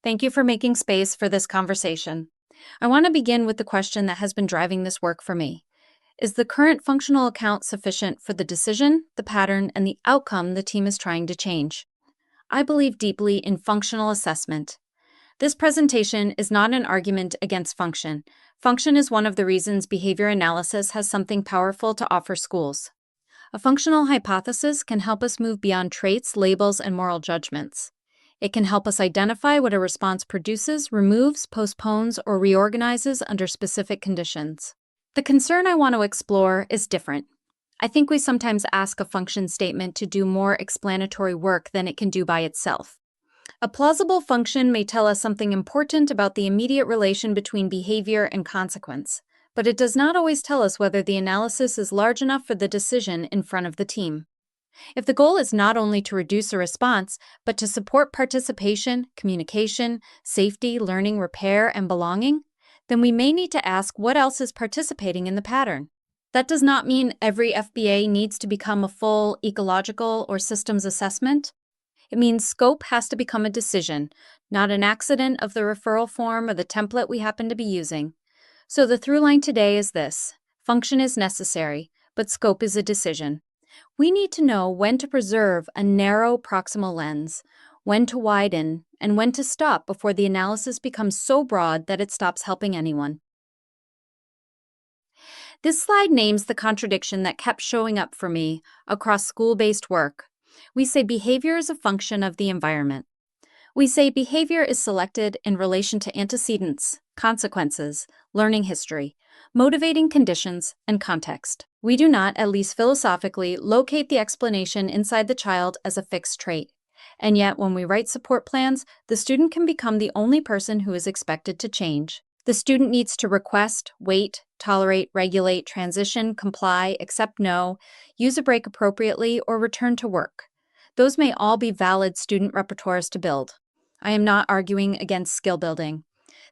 Thank you for making space for this conversation. I want to begin with the question that has been driving this work for me. Is the current functional account sufficient for the decision, the pattern, and the outcome the team is trying to change? I believe deeply in functional assessment. This presentation is not an argument against function. Function is one of the reasons behavior analysis has something powerful to offer schools. A functional hypothesis can help us move beyond traits, labels, and moral judgments. It can help us identify what a response produces, removes, postpones, or reorganizes under specific conditions. The concern I want to explore is different. I think we sometimes ask a function statement to do more explanatory work than it can do by itself. A plausible function may tell us something important about the immediate relation between behavior and consequence, but it does not always tell us whether the analysis is large enough for the decision in front of the team. If the goal is not only to reduce a response, but to support participation, communication, safety, learning, repair, and belonging, then we may need to ask what else is participating in the pattern. That does not mean every FBA needs to become a full ecological or systems assessment. It means scope has to become a decision, not an accident of the referral form or the template we happen to be using. So the through line today is this: function is necessary, but scope is a decision. We need to know when to preserve a narrow proximal lens, when to widen, and when to stop before the analysis becomes so broad that it stops helping anyone. This slide names the contradiction that kept showing up for me across school-based work. We say behavior is a function of the environment. We say behavior is selected in relation to antecedents, consequences, learning history, motivating conditions, and context. We do not, at least philosophically, locate the explanation inside the child as a fixed trait. And yet, when we write support plans, the student can become the only person who is expected to change. The student needs to request, wait, tolerate, regulate, transition, comply, accept no, use a break appropriately, or return to work. Those may all be valid student repertoires to build. I am not arguing against skill building.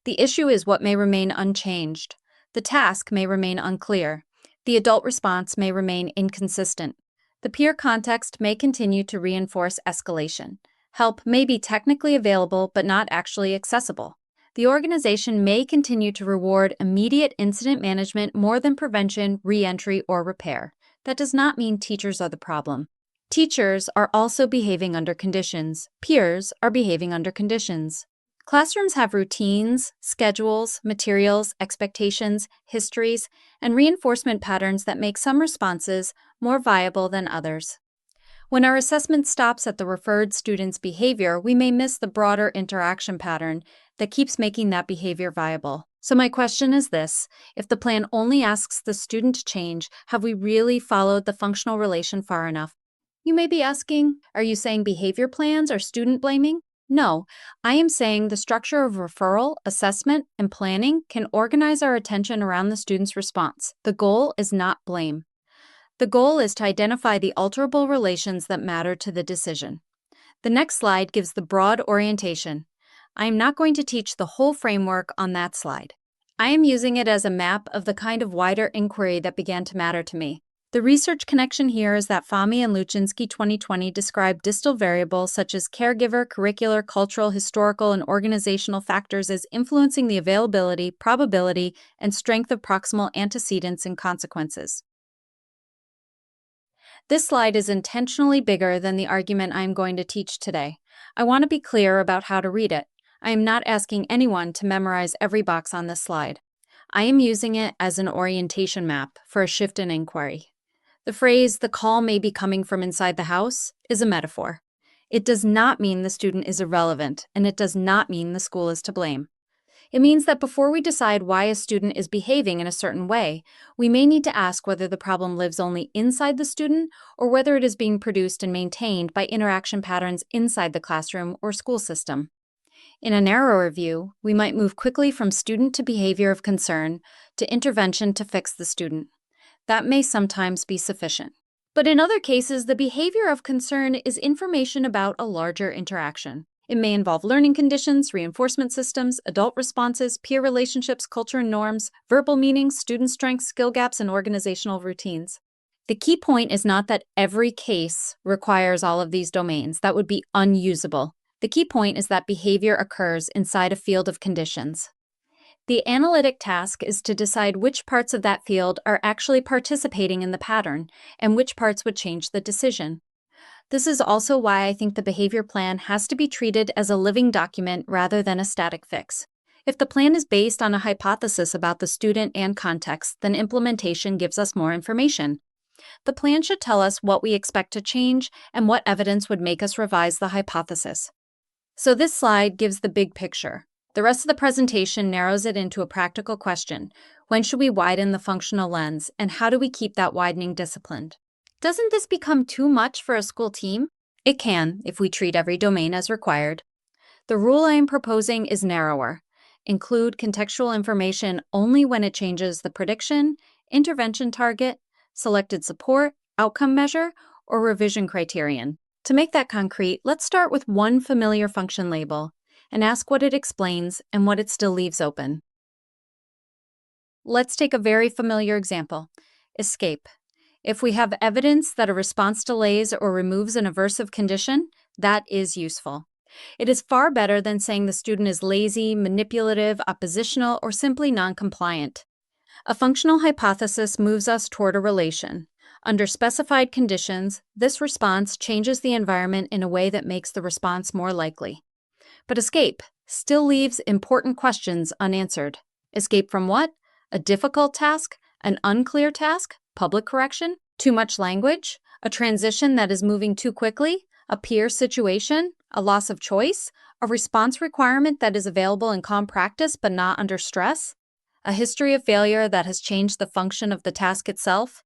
The issue is what may remain unchanged. The task may remain unclear. The adult response may remain inconsistent. The peer context may continue to reinforce escalation. Help may be technically available but not actually accessible. The organization may continue to reward immediate incident management more than prevention, re-entry, or repair. That does not mean teachers are the problem. Teachers are also behaving under conditions. Peers are behaving under conditions. Classrooms have routines, schedules, materials, expectations, histories, and reinforcement patterns that make some responses more viable than others. When our assessment stops at the referred student's behavior, we may miss the broader interaction pattern that keeps making that behavior viable. So my question is this: if the plan only asks the student to change, have we really followed the functional relation far enough? You may be asking, are you saying behavior plans are student blaming? No, I am saying the structure of referral, assessment, and planning can organize our attention around the student's response. The goal is not blame. The goal is to identify the alterable relations that matter to the decision. The next slide gives the broad orientation. I am not going to teach the whole framework on that slide. I am using it as a map of the kind of wider inquiry that began to matter to me. The research connection here is that Fahmy and Luczynski 2020 describe distal variables such as caregiver, curricular, cultural, historical, and organizational factors as influencing the availability, probability, and strength of proximal antecedents and consequences. This slide is intentionally bigger than the argument I am going to teach today. I want to be clear about how to read it. I am not asking anyone to memorize every box on this slide. I am using it as an orientation map for a shift in inquiry. The phrase, "the call may be coming from inside the house," is a metaphor. It does not mean the student is irrelevant, and it does not mean the school is to blame. It means that before we decide why a student is behaving in a certain way, we may need to ask whether the problem lives only inside the student or whether it is being produced and maintained by interaction patterns inside the classroom or school system. In a narrower view, we might move quickly from student to behavior of concern to intervention to fix the student. That may sometimes be sufficient. But in other cases, the behavior of concern is information about a larger interaction. It may involve learning conditions, reinforcement systems, adult responses, peer relationships, culture and norms, verbal meanings, student strengths, skill gaps, and organizational routines. The key point is not that every case requires all of these domains. That would be unusable. The key point is that behavior occurs inside a field of conditions. The analytic task is to decide which parts of that field are actually participating in the pattern and which parts would change the decision. This is also why I think the behavior plan has to be treated as a living document rather than a static fix. If the plan is based on a hypothesis about the student and context, then implementation gives us more information. The plan should tell us what we expect to change and what evidence would make us revise the hypothesis. So this slide gives the big picture. The rest of the presentation narrows it into a practical question. When should we widen the functional lens, and how do we keep that widening disciplined? Doesn't this become too much for a school team? It can, if we treat every domain as required. The rule I am proposing is narrower. Include contextual information only when it changes the prediction, intervention target, selected support, outcome measure, or revision criterion. To make that concrete, let's start with one familiar function label and ask what it explains and what it still leaves open. Let's take a very familiar example, escape. If we have evidence that a response delays or removes an aversive condition, that is useful. It is far better than saying the student is lazy, manipulative, oppositional, or simply non-compliant. A functional hypothesis moves us toward a relation. Under specified conditions, this response changes the environment in a way that makes the response more likely. But escape still leaves important questions unanswered. Escape from what? A difficult task? An unclear task? Public correction? Too much language? A transition that is moving too quickly? A peer situation? A loss of choice? A response requirement that is available in calm practice but not under stress? A history of failure that has changed the function of the task itself?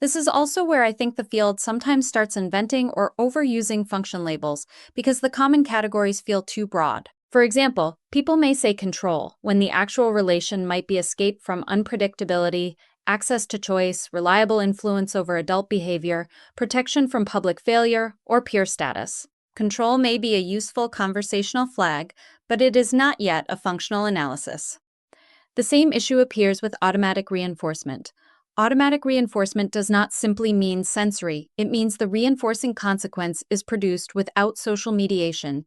This is also where I think the field sometimes starts inventing or overusing function labels because the common categories feel too broad. For example, people may say control when the actual relation might be escape from unpredictability, access to choice, reliable influence over adult behavior, protection from public failure, or peer status. Control may be a useful conversational flag, but it is not yet a functional analysis. The same issue appears with automatic reinforcement. Automatic reinforcement does not simply mean sensory, it means the reinforcing consequence is produced without social mediation.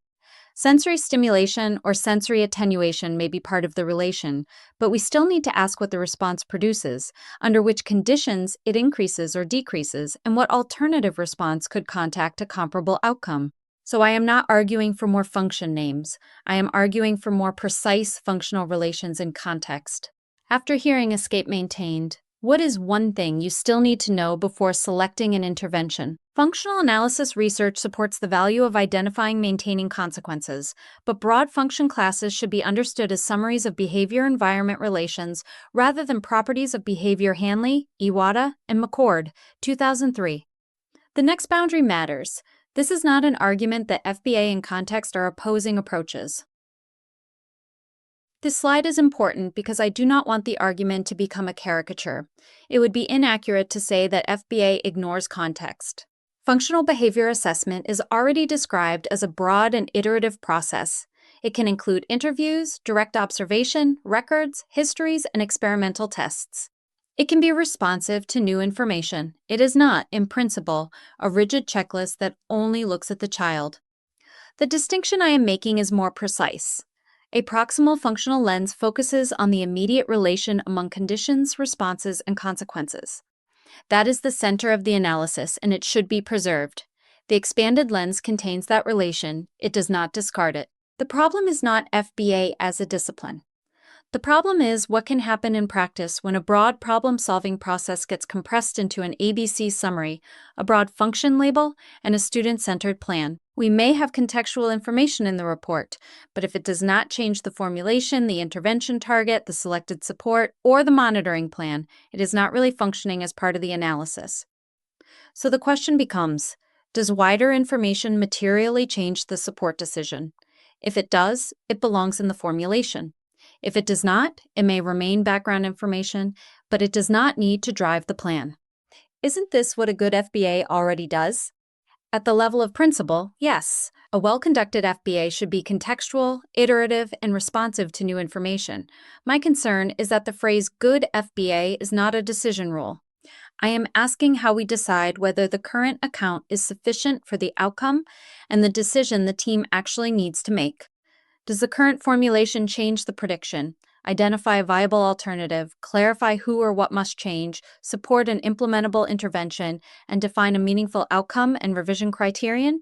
Sensory stimulation or sensory attenuation may be part of the relation, but we still need to ask what the response produces, under which conditions it increases or decreases, and what alternative response could contact a comparable outcome. So I am not arguing for more function names. I am arguing for more precise functional relations in context. After hearing escape maintained, what is one thing you still need to know before selecting an intervention? Functional analysis research supports the value of identifying maintaining consequences, but broad function classes should be understood as summaries of behavior-environment relations rather than properties of behavior. Hanley, Iwata, and McCord, 2003. The next boundary matters. This is not an argument that FBA and context are opposing approaches. This slide is important because I do not want the argument to become a caricature. It would be inaccurate to say that FBA ignores context. Functional behavior assessment is already described as a broad and iterative process. It can include interviews, direct observation, records, histories, and experimental tests. It can be responsive to new information. It is not, in principle, a rigid checklist that only looks at the child. The distinction I am making is more precise. A proximal functional lens focuses on the immediate relation among conditions, responses, and consequences. That is the center of the analysis, and it should be preserved. The expanded lens contains that relation. It does not discard it. The problem is not FBA as a discipline. The problem is what can happen in practice when a broad problem-solving process gets compressed into an ABC summary, a broad function label, and a student-centered plan. We may have contextual information in the report, but if it does not change the formulation, the intervention target, the selected support, or the monitoring plan, it is not really functioning as part of the analysis. So the question becomes, does wider information materially change the support decision? If it does, it belongs in the formulation. If it does not, it may remain background information, but it does not need to drive the plan. Isn't this what a good FBA already does? At the level of principle, yes. A well-conducted FBA should be contextual, iterative, and responsive to new information. My concern is that the phrase good FBA is not a decision rule. I am asking how we decide whether the current account is sufficient for the outcome and the decision the team actually needs to make. Does the current formulation change the prediction, identify a viable alternative, clarify who or what must change, support an implementable intervention, and define a meaningful outcome and revision criterion?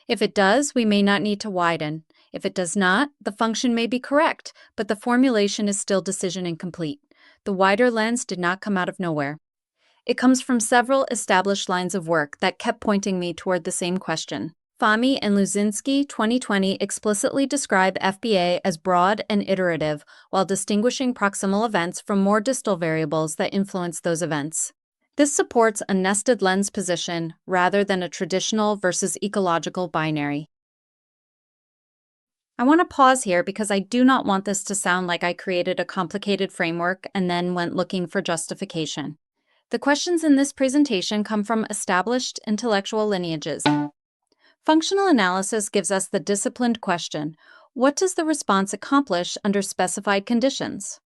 If it does, we may not need to widen. If it does not, the function may be correct, but the formulation is still decision incomplete. The wider lens did not come out of nowhere. It comes from several established lines of work that kept pointing me toward the same question. Fahmy and Luzinski 2020 explicitly describe FBA as broad and iterative, while distinguishing proximal events from more distal variables that influence those events. This supports a nested lens position rather than a traditional versus ecological binary. I want to pause here because I do not want this to sound like I created a complicated framework and then went looking for justification. The questions in this presentation come from established intellectual lineages. Functional analysis gives us the disciplined question: what does the response accomplish under specified conditions?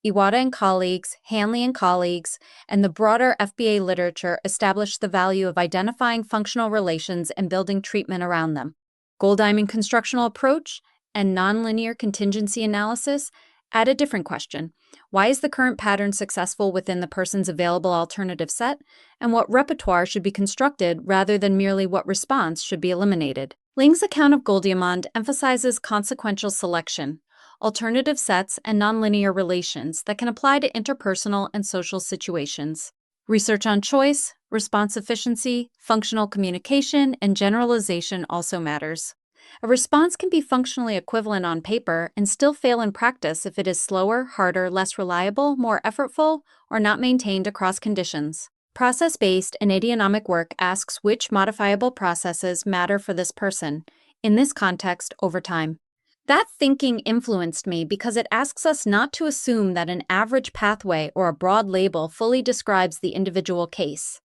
Iwata and colleagues, Hanley and colleagues, and the broader FBA literature establish the value of identifying functional relations and building treatment around them. Goldheim constructional approach and nonlinear contingency analysis add a different question. Why is the current pattern successful within the person's available alternative set, and what repertoire should be constructed rather than merely what response should be eliminated? Ling's account of Golddiamond emphasizes consequential selection, alternative sets, and nonlinear relations that can apply to interpersonal and social situations. Research on choice, response efficiency, functional communication, and generalization also matters. A response can be functionally equivalent on paper and still fail in practice if it is slower, harder, less reliable, more effortful, or not maintained across conditions. Process-based and idiomatic work asks which modifiable processes matter for this person, in this context, over time. That thinking influenced me because it asks us not to assume that an average pathway or a broad label fully describes the individual case.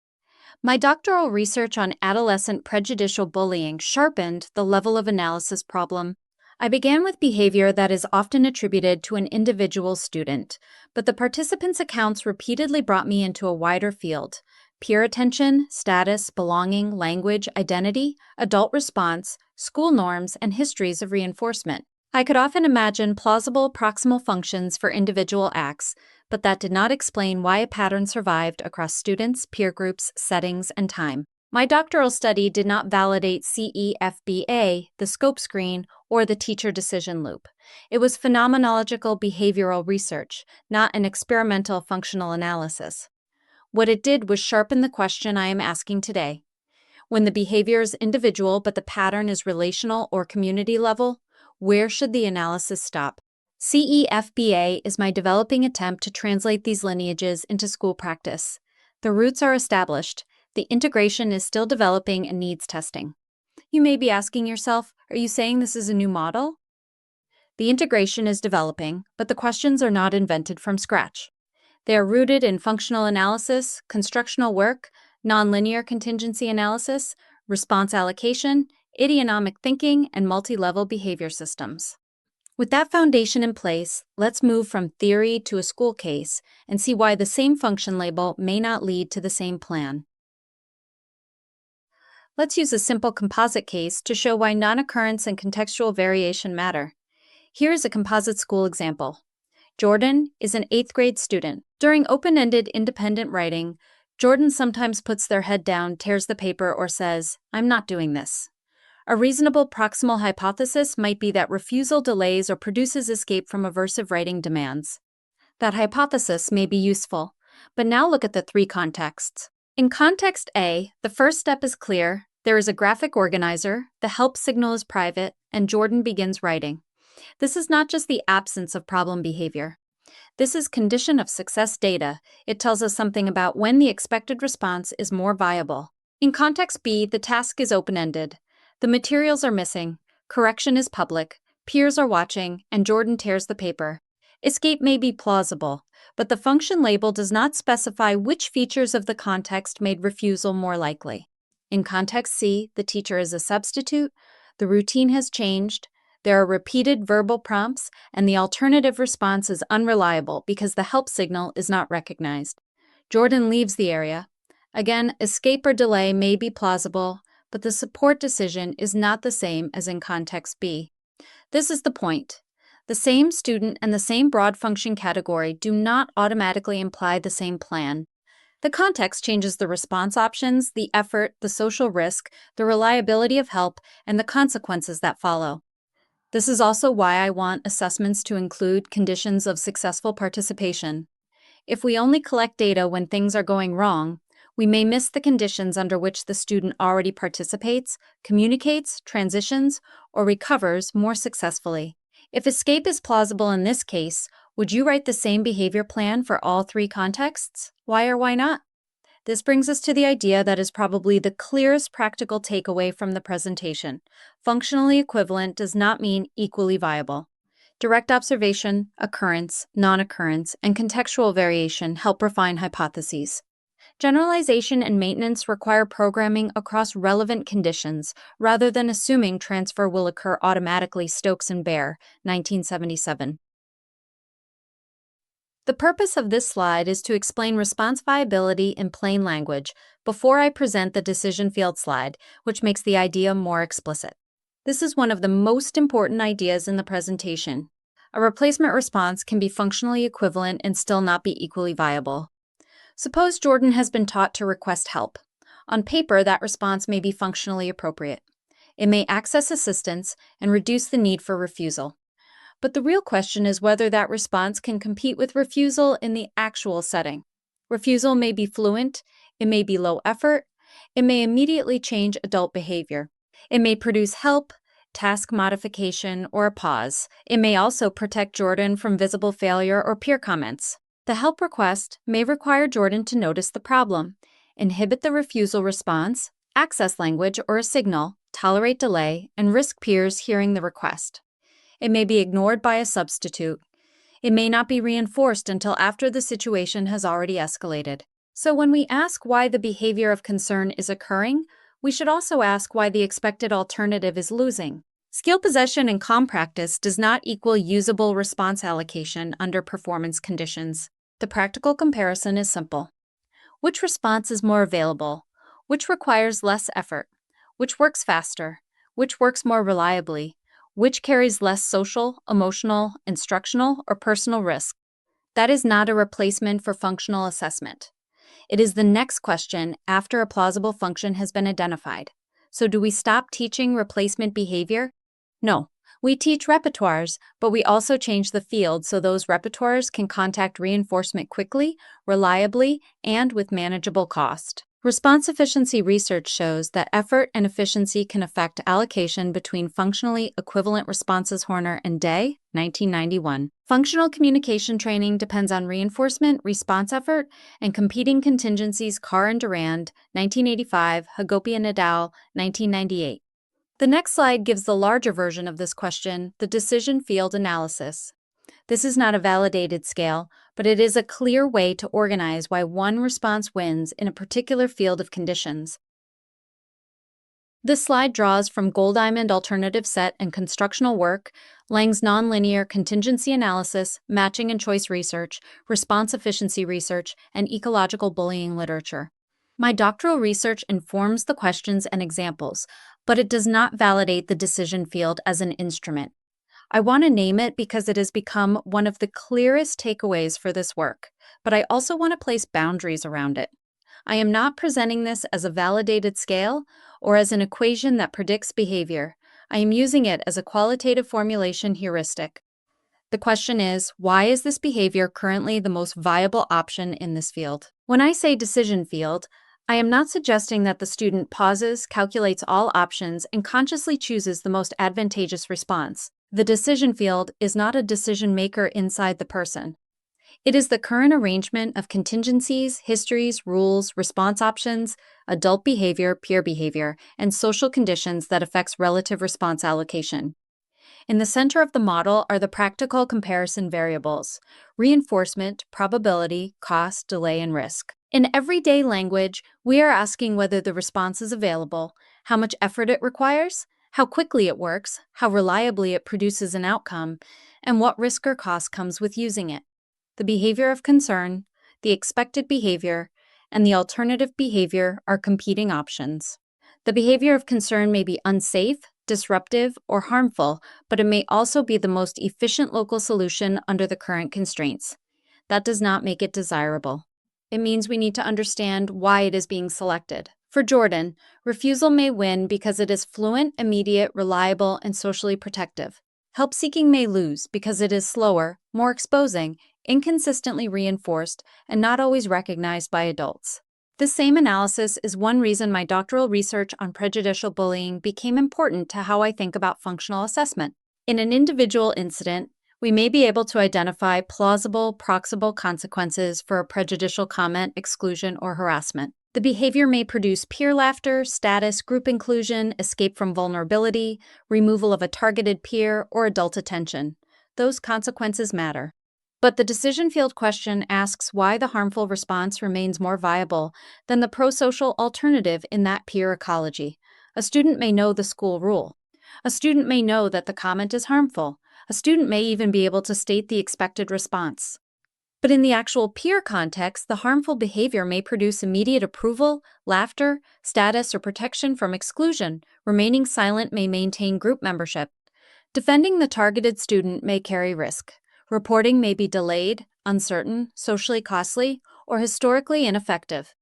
My doctoral research on adolescent prejudicial bullying sharpened the level of analysis problem. I began with behavior that is often attributed to an individual student, but the participants' accounts repeatedly brought me into a wider field: peer attention, status, belonging, language, identity, adult response, school norms, and histories of reinforcement. I could often imagine plausible proximal functions for individual acts, but that did not explain why a pattern survived across students, peer groups, settings, and time. My doctoral study did not validate CEFBA, the scope screen, or the teacher decision loop. It was phenomenological behavioral research, not an experimental functional analysis. What it did was sharpen the question I am asking today. When the behavior is individual but the pattern is relational or community level, where should the analysis stop? CEFBA is my developing attempt to translate these lineages into school practice. The roots are established. The integration is still developing and needs testing. You may be asking yourself, are you saying this is a new model? The integration is developing, but the questions are not invented from scratch. They are rooted in functional analysis, constructional work, nonlinear contingency analysis, response allocation, idiomatic thinking, and multi-level behavior systems. With that foundation in place, let's move from theory to a school case and see why the same function label may not lead to the same plan. Let's use a simple composite case to show why non-occurrence and contextual variation matter. Here is a composite school example. Jordan is an 8th grade student. During open-ended independent writing, Jordan sometimes puts their head down, tears the paper, or says, "I'm not doing this." A reasonable proximal hypothesis might be that refusal delays or produces escape from aversive writing demands. That hypothesis may be useful, but now look at the 3 contexts. In context A, the first step is clear. There is a graphic organizer, the help signal is private, and Jordan begins writing. This is not just the absence of problem behavior. This is condition of success data. It tells us something about when the expected response is more viable. In context B, the task is open-ended. The materials are missing, correction is public, peers are watching, and Jordan tears the paper. Escape may be plausible, but the function label does not specify which features of the context made refusal more likely. In context C, the teacher is a substitute, the routine has changed, there are repeated verbal prompts, and the alternative response is unreliable because the help signal is not recognized. Jordan leaves the area. Again, escape or delay may be plausible, but the support decision is not the same as in context B. This is the point. The same student and the same broad function category do not automatically imply the same plan. The context changes the response options, the effort, the social risk, the reliability of help, and the consequences that follow. This is also why I want assessments to include conditions of successful participation. If we only collect data when things are going wrong, we may miss the conditions under which the student already participates, communicates, transitions, or recovers more successfully. If escape is plausible in this case, would you write the same behavior plan for all three contexts? Why or why not? This brings us to the idea that is probably the clearest practical takeaway from the presentation. Functionally equivalent does not mean equally viable. Direct observation, occurrence, non-occurrence, and contextual variation help refine hypotheses. Generalization and maintenance require programming across relevant conditions rather than assuming transfer will occur automatically. Stokes and Baer, 1977. The purpose of this slide is to explain response viability in plain language before I present the decision field slide, which makes the idea more explicit. This is one of the most important ideas in the presentation. A replacement response can be functionally equivalent and still not be equally viable. Suppose Jordan has been taught to request help. On paper, that response may be functionally appropriate. It may access assistance and reduce the need for refusal. But the real question is whether that response can compete with refusal in the actual setting. Refusal may be fluent, it may be low effort, it may immediately change adult behavior. It may produce help, task modification, or a pause. It may also protect Jordan from visible failure or peer comments. The help request may require Jordan to notice the problem, inhibit the refusal response, access language or a signal, tolerate delay, and risk peers hearing the request. It may be ignored by a substitute. It may not be reinforced until after the situation has already escalated. So when we ask why the behavior of concern is occurring, we should also ask why the expected alternative is losing. Skill possession in calm practice does not equal usable response allocation under performance conditions. The practical comparison is simple. Which response is more available? Which requires less effort? Which works faster? Which works more reliably? Which carries less social, emotional, instructional, or personal risk? That is not a replacement for functional assessment. It is the next question after a plausible function has been identified. So do we stop teaching replacement behavior? No. We teach repertoires, but we also change the field so those repertoires can contact reinforcement quickly, reliably, and with manageable cost. Response efficiency research shows that effort and efficiency can affect allocation between functionally equivalent responses. Horner and Day, 1991. Functional communication training depends on reinforcement, response effort, and competing contingencies. Carr and Durand, 1985, Hagopian et al., 1998. The next slide gives the larger version of this question, the decision field analysis. This is not a validated scale, but it is a clear way to organize why one response wins in a particular field of conditions. This slide draws from Golddiamond alternative set and constructional work, Lang's nonlinear contingency analysis, matching and choice research, response efficiency research, and ecological bullying literature. My doctoral research informs the questions and examples, but it does not validate the decision field as an instrument. I want to name it because it has become one of the clearest takeaways for this work, but I also want to place boundaries around it. I am not presenting this as a validated scale or as an equation that predicts behavior. I am using it as a qualitative formulation heuristic. The question is, why is this behavior currently the most viable option in this field? When I say decision field, I am not suggesting that the student pauses, calculates all options, and consciously chooses the most advantageous response. The decision field is not a decision maker inside the person. It is the current arrangement of contingencies, histories, rules, response options, adult behavior, peer behavior, and social conditions that affects relative response allocation. In the center of the model are the practical comparison variables: reinforcement, probability, cost, delay, and risk. In everyday language, we are asking whether the response is available, how much effort it requires, how quickly it works, how reliably it produces an outcome, and what risk or cost comes with using it. The behavior of concern, the expected behavior, and the alternative behavior are competing options. The behavior of concern may be unsafe, disruptive, or harmful, but it may also be the most efficient local solution under the current constraints. That does not make it desirable. It means we need to understand why it is being selected. For Jordan, refusal may win because it is fluent, immediate, reliable, and socially protective. Help-seeking may lose because it is slower, more exposing, inconsistently reinforced, and not always recognized by adults. This same analysis is one reason my doctoral research on prejudicial bullying became important to how I think about functional assessment. In an individual incident, we may be able to identify plausible, proximal consequences for a prejudicial comment, exclusion, or harassment. The behavior may produce peer laughter, status, group inclusion, escape from vulnerability, removal of a targeted peer, or adult attention. Those consequences matter. But the decision field question asks why the harmful response remains more viable than the prosocial alternative in that peer ecology. A student may know the school rule. A student may know that the comment is harmful. A student may even be able to state the expected response. But in the actual peer context, the harmful behavior may produce immediate approval, laughter, status, or protection from exclusion. Remaining silent may maintain group membership. Defending the targeted student may carry risk. Reporting may be delayed, uncertain, socially costly, or historically ineffective.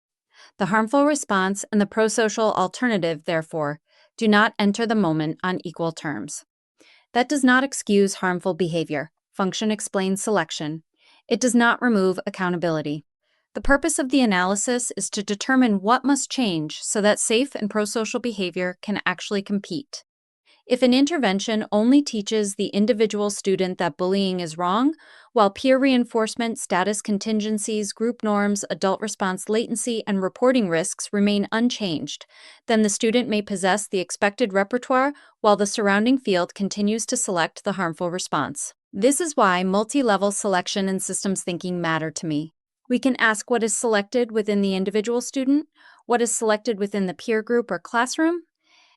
The harmful response and the prosocial alternative, therefore, do not enter the moment on equal terms. That does not excuse harmful behavior. Function explains selection. It does not remove accountability. The purpose of the analysis is to determine what must change so that safe and prosocial behavior can actually compete. If an intervention only teaches the individual student that bullying is wrong, while peer reinforcement, status contingencies, group norms, adult response latency, and reporting risks remain unchanged, then the student may possess the expected repertoire while the surrounding field continues to select the harmful response. This is why multi-level selection and systems thinking matter to me. We can ask what is selected within the individual student, what is selected within the peer group or classroom,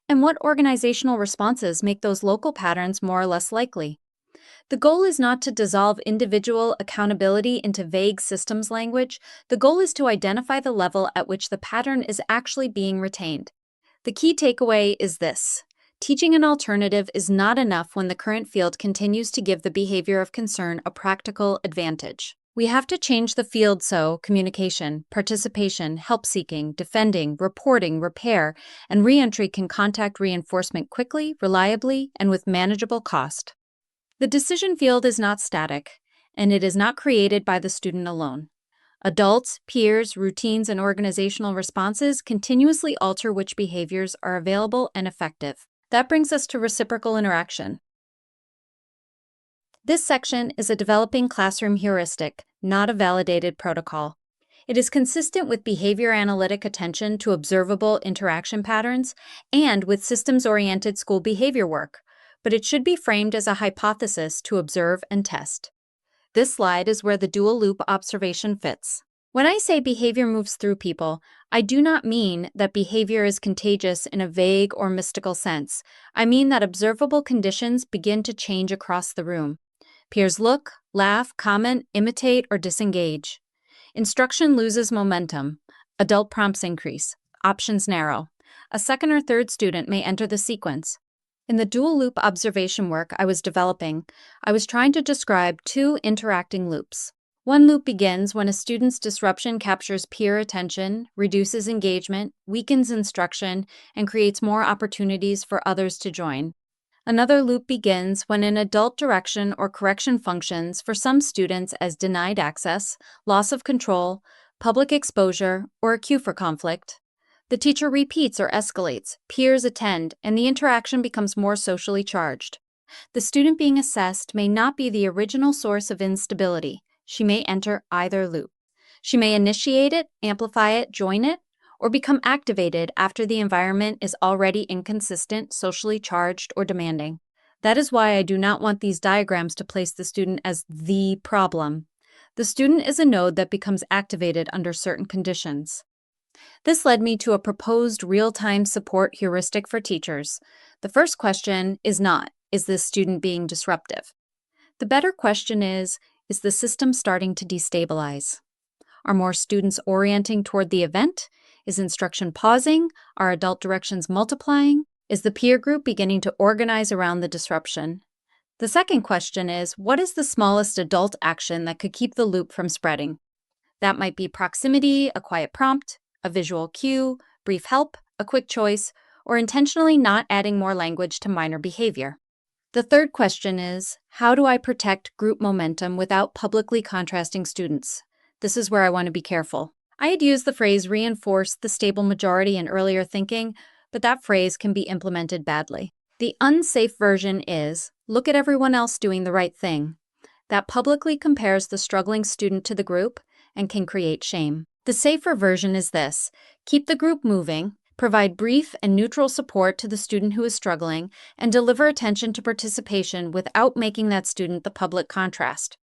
and what organizational responses make those local patterns more or less likely. The goal is not to dissolve individual accountability into vague systems language. The goal is to identify the level at which the pattern is actually being retained. The key takeaway is this: teaching an alternative is not enough when the current field continues to give the behavior of concern a practical advantage. We have to change the field so communication, participation, help-seeking, defending, reporting, repair, and reentry can contact reinforcement quickly, reliably, and with manageable cost. The decision field is not static, and it is not created by the student alone. Adults, peers, routines, and organizational responses continuously alter which behaviors are available and effective. That brings us to reciprocal interaction. This section is a developing classroom heuristic, not a validated protocol. It is consistent with behavior analytic attention to observable interaction patterns and with systems-oriented school behavior work, but it should be framed as a hypothesis to observe and test. This slide is where the dual loop observation fits. When I say behavior moves through people, I do not mean that behavior is contagious in a vague or mystical sense. I mean that observable conditions begin to change across the room. Peers look, laugh, comment, imitate, or disengage. Instruction loses momentum. Adult prompts increase. Options narrow. A second or third student may enter the sequence. In the dual loop observation work I was developing, I was trying to describe two interacting loops. One loop begins when a student's disruption captures peer attention, reduces engagement, weakens instruction, and creates more opportunities for others to join. Another loop begins when an adult direction or correction functions for some students as denied access, loss of control, public exposure, or a cue for conflict. The teacher repeats or escalates, peers attend, and the interaction becomes more socially charged. The student being assessed may not be the original source of instability. She may enter either loop. She may initiate it, amplify it, join it, or become activated after the environment is already inconsistent, socially charged, or demanding. That is why I do not want these diagrams to place the student as the problem. The student is a node that becomes activated under certain conditions. This led me to a proposed real-time support heuristic for teachers. The first question is not, is this student being disruptive? The better question is the system starting to destabilize? Are more students orienting toward the event? Is instruction pausing? Are adult directions multiplying? Is the peer group beginning to organize around the disruption? The second question is, what is the smallest adult action that could keep the loop from spreading? That might be proximity, a quiet prompt, a visual cue, brief help, a quick choice, or intentionally not adding more language to minor behavior. The third question is, how do I protect group momentum without publicly contrasting students? This is where I want to be careful. I had used the phrase reinforce the stable majority in earlier thinking, but that phrase can be implemented badly. The unsafe version is, look at everyone else doing the right thing. That publicly compares the struggling student to the group and can create shame. The safer version is this, keep the group moving, provide brief and neutral support to the student who is struggling, and deliver attention to participation without making that student the public contrast.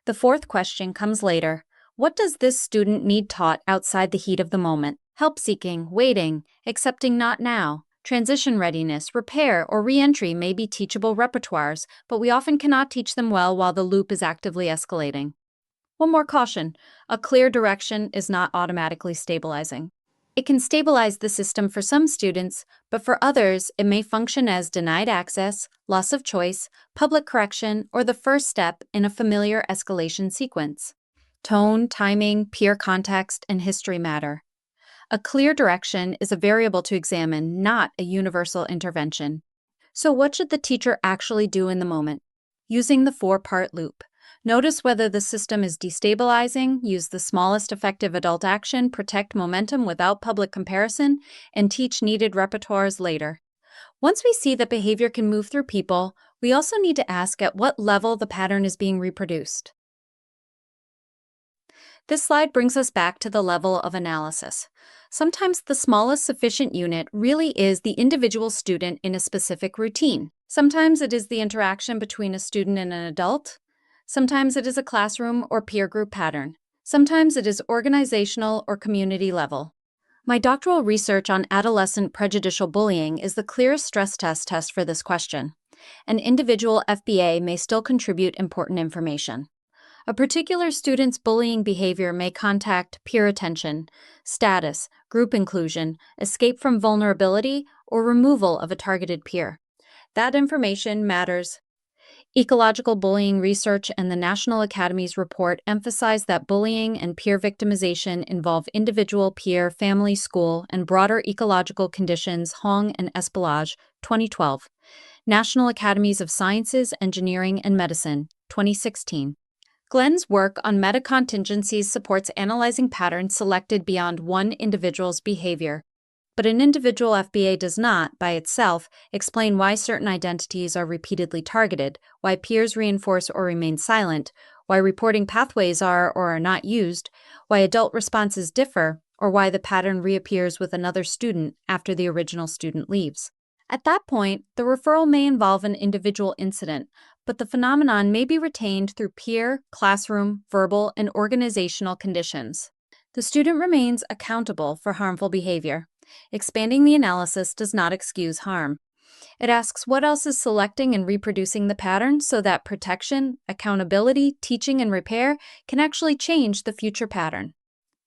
The fourth question comes later. What does this student need taught outside the heat of the moment? Help-seeking, waiting, accepting not now, transition readiness, repair, or re-entry may be teachable repertoires, but we often cannot teach them well while the loop is actively escalating. One more caution, a clear direction is not automatically stabilizing. It can stabilize the system for some students, but for others, it may function as denied access, loss of choice, public correction, or the first step in a familiar escalation sequence. Tone, timing, peer context, and history matter. A clear direction is a variable to examine, not a universal intervention. So what should the teacher actually do in the moment? Using the four-part loop. Notice whether the system is destabilizing, use the smallest effective adult action, protect momentum without public comparison, and teach needed repertoires later. Once we see that behavior can move through people, we also need to ask at what level the pattern is being reproduced. This slide brings us back to the level of analysis. Sometimes the smallest sufficient unit really is the individual student in a specific routine. Sometimes it is the interaction between a student and an adult. Sometimes it is a classroom or peer group pattern. Sometimes it is organizational or community level. My doctoral research on adolescent prejudicial bullying is the clearest stress test for this question. An individual FBA may still contribute important information. A particular student's bullying behavior may contact peer attention, status, group inclusion, escape from vulnerability, or removal of a targeted peer. That information matters. Ecological bullying research and the National Academy's report emphasize that bullying and peer victimization involve individual, peer, family, school, and broader ecological conditions. Hong and Espelage, 2012. National Academies of Sciences, Engineering, and Medicine, 2016. Glenn's work on meta-contingencies supports analyzing patterns selected beyond one individual's behavior. But an individual FBA does not, by itself, explain why certain identities are repeatedly targeted, why peers reinforce or remain silent, why reporting pathways are or are not used, why adult responses differ, or why the pattern reappears with another student after the original student leaves. At that point, the referral may involve an individual incident, but the phenomenon may be retained through peer, classroom, verbal, and organizational conditions. The student remains accountable for harmful behavior. Expanding the analysis does not excuse harm. It asks what else is selecting and reproducing the pattern so that protection, accountability, teaching, and repair can actually change the future pattern.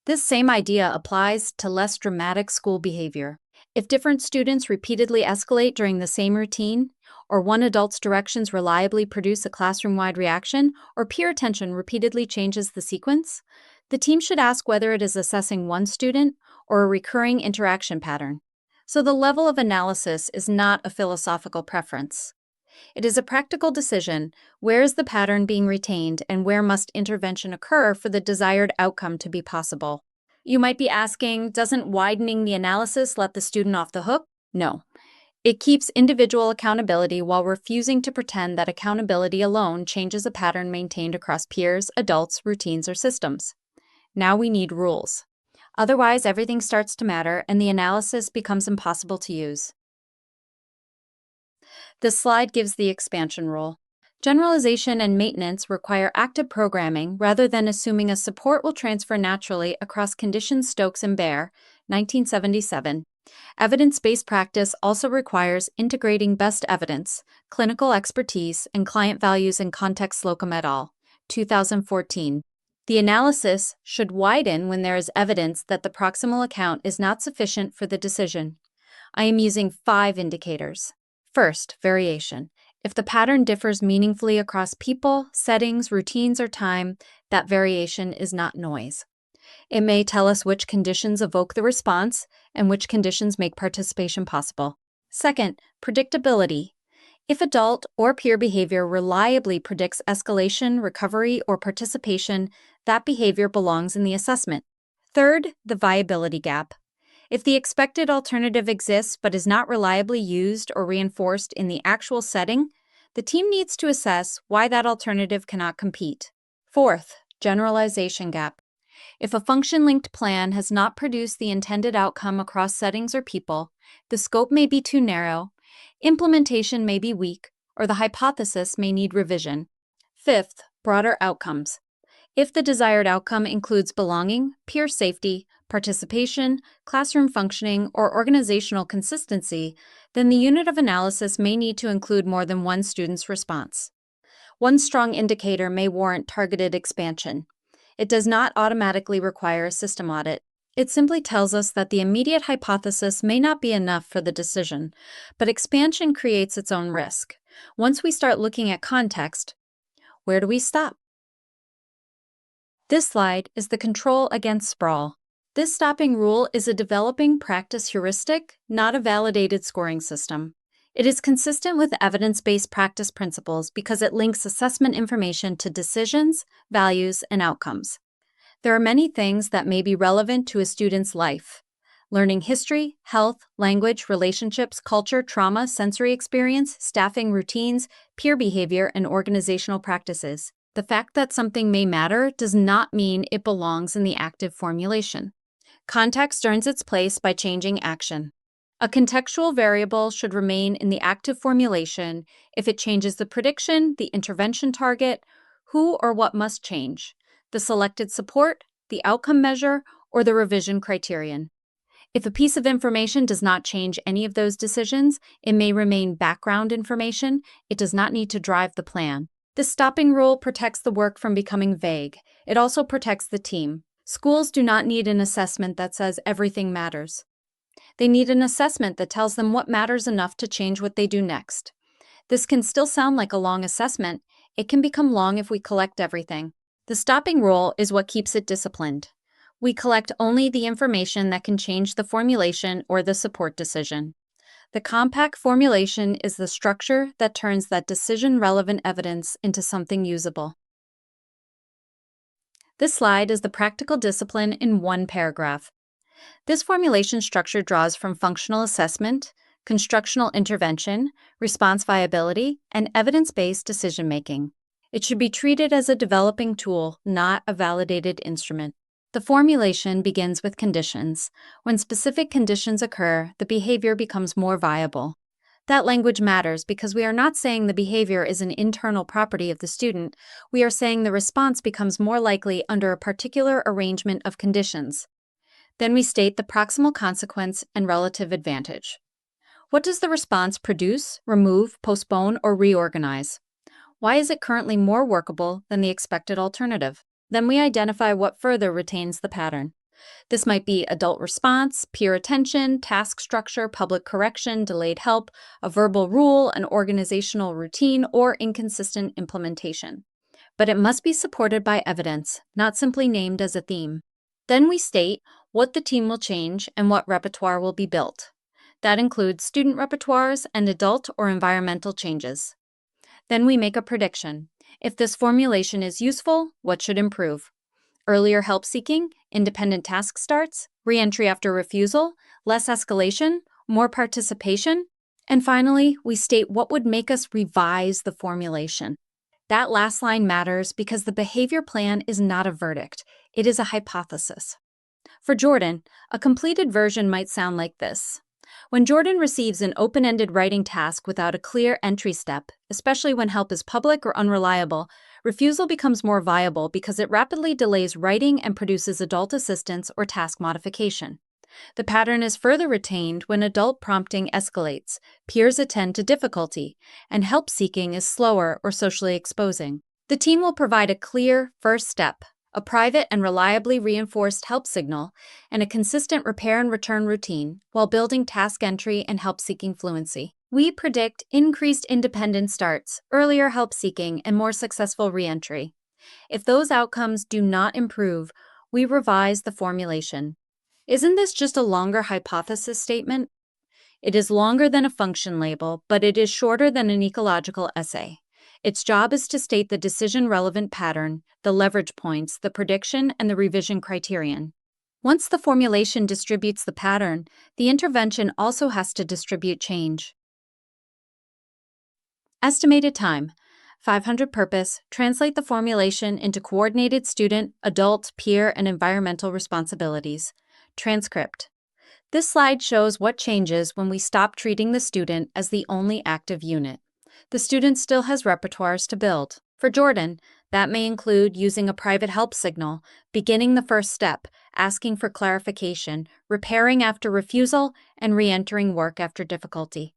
This same idea applies to less dramatic school behavior. If different students repeatedly escalate during the same routine, or one adult's directions reliably produce a classroom-wide reaction, or peer attention repeatedly changes the sequence, the team should ask whether it is assessing one student or a recurring interaction pattern. So the level of analysis is not a philosophical preference. It is a practical decision. Where is the pattern being retained and where must intervention occur for the desired outcome to be possible? You might be asking, doesn't widening the analysis let the student off the hook? No. It keeps individual accountability while refusing to pretend that accountability alone changes a pattern maintained across peers, adults, routines, or systems. Now we need rules. Otherwise, everything starts to matter and the analysis becomes impossible to use. This slide gives the expansion rule. Generalization and maintenance require active programming rather than assuming a support will transfer naturally across conditions. Stokes and Baer, 1977. Evidence-based practice also requires integrating best evidence, clinical expertise, and client values and context. Slocum et al., 2014. The analysis should widen when there is evidence that the proximal account is not sufficient for the decision. I am using 5 indicators. First, variation. If the pattern differs meaningfully across people, settings, routines, or time, that variation is not noise. It may tell us which conditions evoke the response and which conditions make participation possible. Second, predictability. If adult or peer behavior reliably predicts escalation, recovery, or participation, that behavior belongs in the assessment. Third, the viability gap. If the expected alternative exists but is not reliably used or reinforced in the actual setting, the team needs to assess why that alternative cannot compete. Fourth, generalization gap. If a function-linked plan has not produced the intended outcome across settings or people, the scope may be too narrow, implementation may be weak, or the hypothesis may need revision. Fifth, broader outcomes. If the desired outcome includes belonging, peer safety, participation, classroom functioning, or organizational consistency, then the unit of analysis may need to include more than one student's response. One strong indicator may warrant targeted expansion. It does not automatically require a system audit. It simply tells us that the immediate hypothesis may not be enough for the decision, but expansion creates its own risk. Once we start looking at context, where do we stop? This slide is the control against sprawl. This stopping rule is a developing practice heuristic, not a validated scoring system. It is consistent with evidence-based practice principles because it links assessment information to decisions, values, and outcomes. There are many things that may be relevant to a student's life: learning history, health, language, relationships, culture, trauma, sensory experience, staffing routines, peer behavior, and organizational practices. The fact that something may matter does not mean it belongs in the active formulation. Context earns its place by changing action. A contextual variable should remain in the active formulation if it changes the prediction, the intervention target, who or what must change, the selected support, the outcome measure, or the revision criterion. If a piece of information does not change any of those decisions, it may remain background information. It does not need to drive the plan. This stopping rule protects the work from becoming vague. It also protects the team. Schools do not need an assessment that says everything matters. They need an assessment that tells them what matters enough to change what they do next. This can still sound like a long assessment. It can become long if we collect everything. The stopping rule is what keeps it disciplined. We collect only the information that can change the formulation or the support decision. The compact formulation is the structure that turns that decision-relevant evidence into something usable. This slide is the practical discipline in one paragraph. This formulation structure draws from functional assessment, constructional intervention, response viability, and evidence-based decision-making. It should be treated as a developing tool, not a validated instrument. The formulation begins with conditions. When specific conditions occur, the behavior becomes more viable. That language matters because we are not saying the behavior is an internal property of the student. We are saying the response becomes more likely under a particular arrangement of conditions. Then we state the proximal consequence and relative advantage. What does the response produce, remove, postpone, or reorganize? Why is it currently more workable than the expected alternative? Then we identify what further retains the pattern. This might be adult response, peer attention, task structure, public correction, delayed help, a verbal rule, an organizational routine, or inconsistent implementation. But it must be supported by evidence, not simply named as a theme. Then we state what the team will change and what repertoire will be built. That includes student repertoires and adult or environmental changes. Then we make a prediction. If this formulation is useful, what should improve? Earlier help seeking, independent task starts, re-entry after refusal, less escalation, more participation. And finally, we state what would make us revise the formulation. That last line matters because the behavior plan is not a verdict. It is a hypothesis. For Jordan, a completed version might sound like this. When Jordan receives an open-ended writing task without a clear entry step, especially when help is public or unreliable, refusal becomes more viable because it rapidly delays writing and produces adult assistance or task modification. The pattern is further retained when adult prompting escalates, peers attend to difficulty, and help seeking is slower or socially exposing. The team will provide a clear first step, a private and reliably reinforced help signal, and a consistent repair and return routine while building task entry and help-seeking fluency. We predict increased independent starts, earlier help-seeking, and more successful reentry. If those outcomes do not improve, we revise the formulation. Isn't this just a longer hypothesis statement? It is longer than a function label, but it is shorter than an ecological essay. Its job is to state the decision-relevant pattern, the leverage points, the prediction, and the revision criterion. Once the formulation distributes the pattern, the intervention also has to distribute change. Estimated time. 500 purpose. Translate the formulation into coordinated student, adult, peer, and environmental responsibilities. Transcript. This slide shows what changes when we stop treating the student as the only active unit. The student still has repertoires to build. For Jordan, that may include using a private help signal, beginning the first step, asking for clarification, repairing after refusal, and re-entering work after difficulty.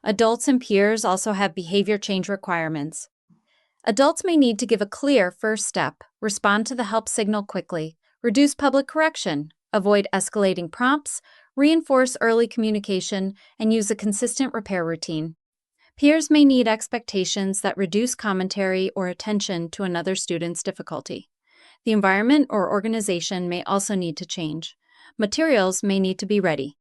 Adults and peers also have behavior change requirements. Adults may need to give a clear first step, respond to the help signal quickly, reduce public correction, avoid escalating prompts, reinforce early communication, and use a consistent repair routine. Peers may need expectations that reduce commentary or attention to another student's difficulty. The environment or organization may also need to change. Materials may need to be ready.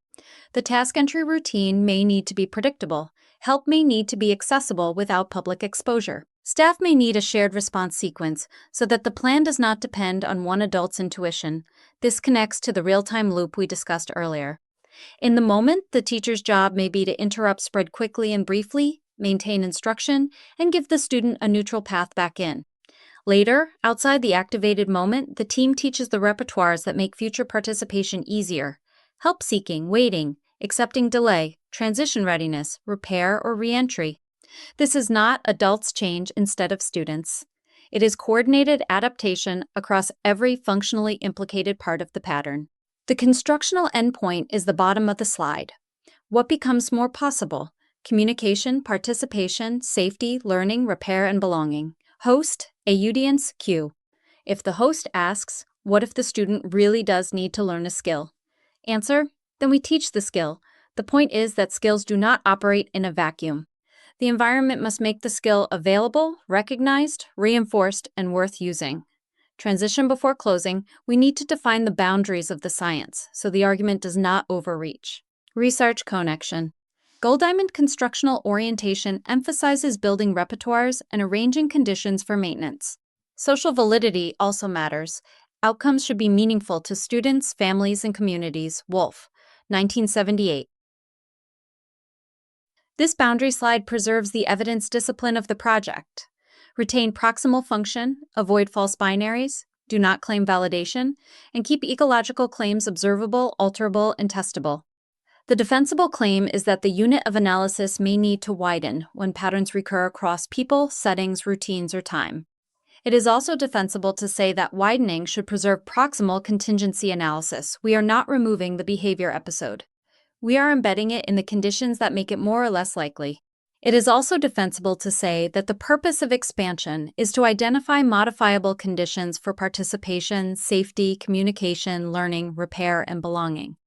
The task entry routine may need to be predictable. Help may need to be accessible without public exposure. Staff may need a shared response sequence so that the plan does not depend on one adult's intuition. This connects to the real-time loop we discussed earlier. In the moment, the teacher's job may be to interrupt spread quickly and briefly, maintain instruction, and give the student a neutral path back in. Later, outside the activated moment, the team teaches the repertoires that make future participation easier. Help-seeking, waiting, accepting delay, transition readiness, repair, or re-entry. This is not adults change instead of students. It is coordinated adaptation across every functionally implicated part of the pattern. The constructional endpoint is the bottom of the slide. What becomes more possible? Communication, participation, safety, learning, repair, and belonging. Host, audience, cue. If the host asks, what if the student really does need to learn a skill? Answer, then we teach the skill. The point is that skills do not operate in a vacuum. The environment must make the skill available, recognized, reinforced, and worth using. Transition before closing, we need to define the boundaries of the science so the argument does not overreach. Research connection. Gold Diamond constructional orientation emphasizes building repertoires and arranging conditions for maintenance. Social validity also matters. Outcomes should be meaningful to students, families, and communities. Wolf, 1978. This boundary slide preserves the evidence discipline of the project. Retain proximal function, avoid false binaries, do not claim validation, and keep ecological claims observable, alterable, and testable. The defensible claim is that the unit of analysis may need to widen when patterns recur across people, settings, routines, or time. It is also defensible to say that widening should preserve proximal contingency analysis. We are not removing the behavior episode. We are embedding it in the conditions that make it more or less likely. It is also defensible to say that the purpose of expansion is to identify modifiable conditions for participation, safety, communication, learning, repair, and belonging.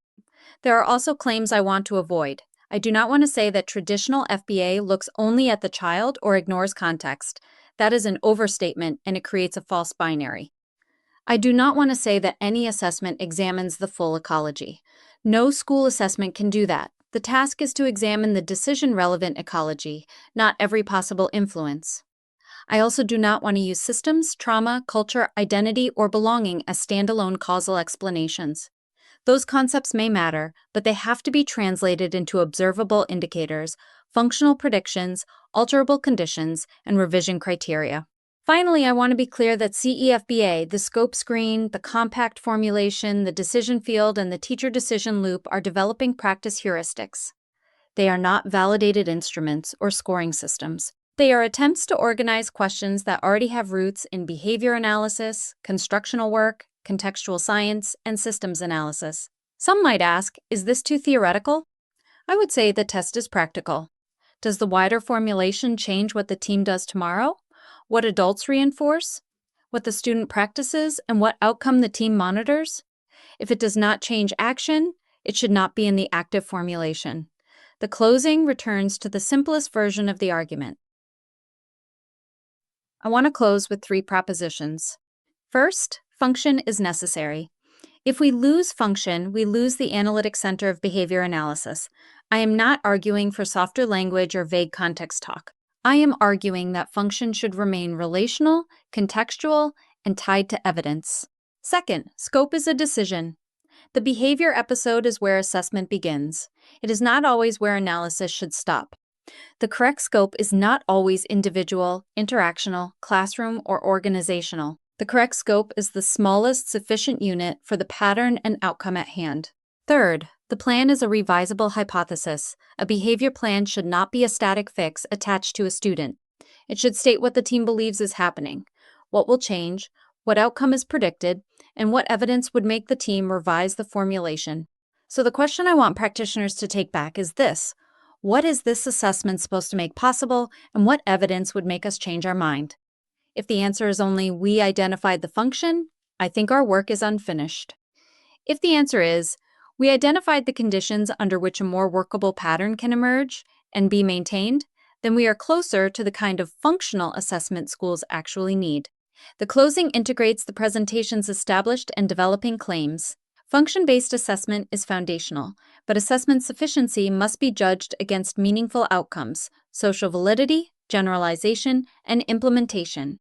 There are also claims I want to avoid. I do not want to say that traditional FBA looks only at the child or ignores context. That is an overstatement and it creates a false binary. I do not want to say that any assessment examines the full ecology. No school assessment can do that. The task is to examine the decision-relevant ecology, not every possible influence. I also do not want to use systems, trauma, culture, identity, or belonging as standalone causal explanations. Those concepts may matter, but they have to be translated into observable indicators, functional predictions, alterable conditions, and revision criteria. Finally, I want to be clear that CEFBA, the scope screen, the compact formulation, the decision field, and the teacher decision loop are developing practice heuristics. They are not validated instruments or scoring systems. They are attempts to organize questions that already have roots in behavior analysis, constructional work, contextual science, and systems analysis. Some might ask, is this too theoretical? I would say the test is practical. Does the wider formulation change what the team does tomorrow? What adults reinforce? what the student practices, and what outcome the team monitors. If it does not change action, it should not be in the active formulation. The closing returns to the simplest version of the argument. I want to close with 3 propositions. First, function is necessary. If we lose function, we lose the analytic center of behavior analysis. I am not arguing for softer language or vague context talk. I am arguing that function should remain relational, contextual, and tied to evidence. Second, scope is a decision. The behavior episode is where assessment begins. It is not always where analysis should stop. The correct scope is not always individual, interactional, classroom, or organizational. The correct scope is the smallest sufficient unit for the pattern and outcome at hand. Third, the plan is a revisable hypothesis. A behavior plan should not be a static fix attached to a student. It should state what the team believes is happening, what will change, what outcome is predicted, and what evidence would make the team revise the formulation. So the question I want practitioners to take back is this: what is this assessment supposed to make possible, and what evidence would make us change our mind? If the answer is only we identified the function, I think our work is unfinished. If the answer is we identified the conditions under which a more workable pattern can emerge and be maintained, then we are closer to the kind of functional assessment schools actually need. The closing integrates the presentation's established and developing claims. Function-based assessment is foundational, but assessment sufficiency must be judged against meaningful outcomes, social validity, generalization, and implementation.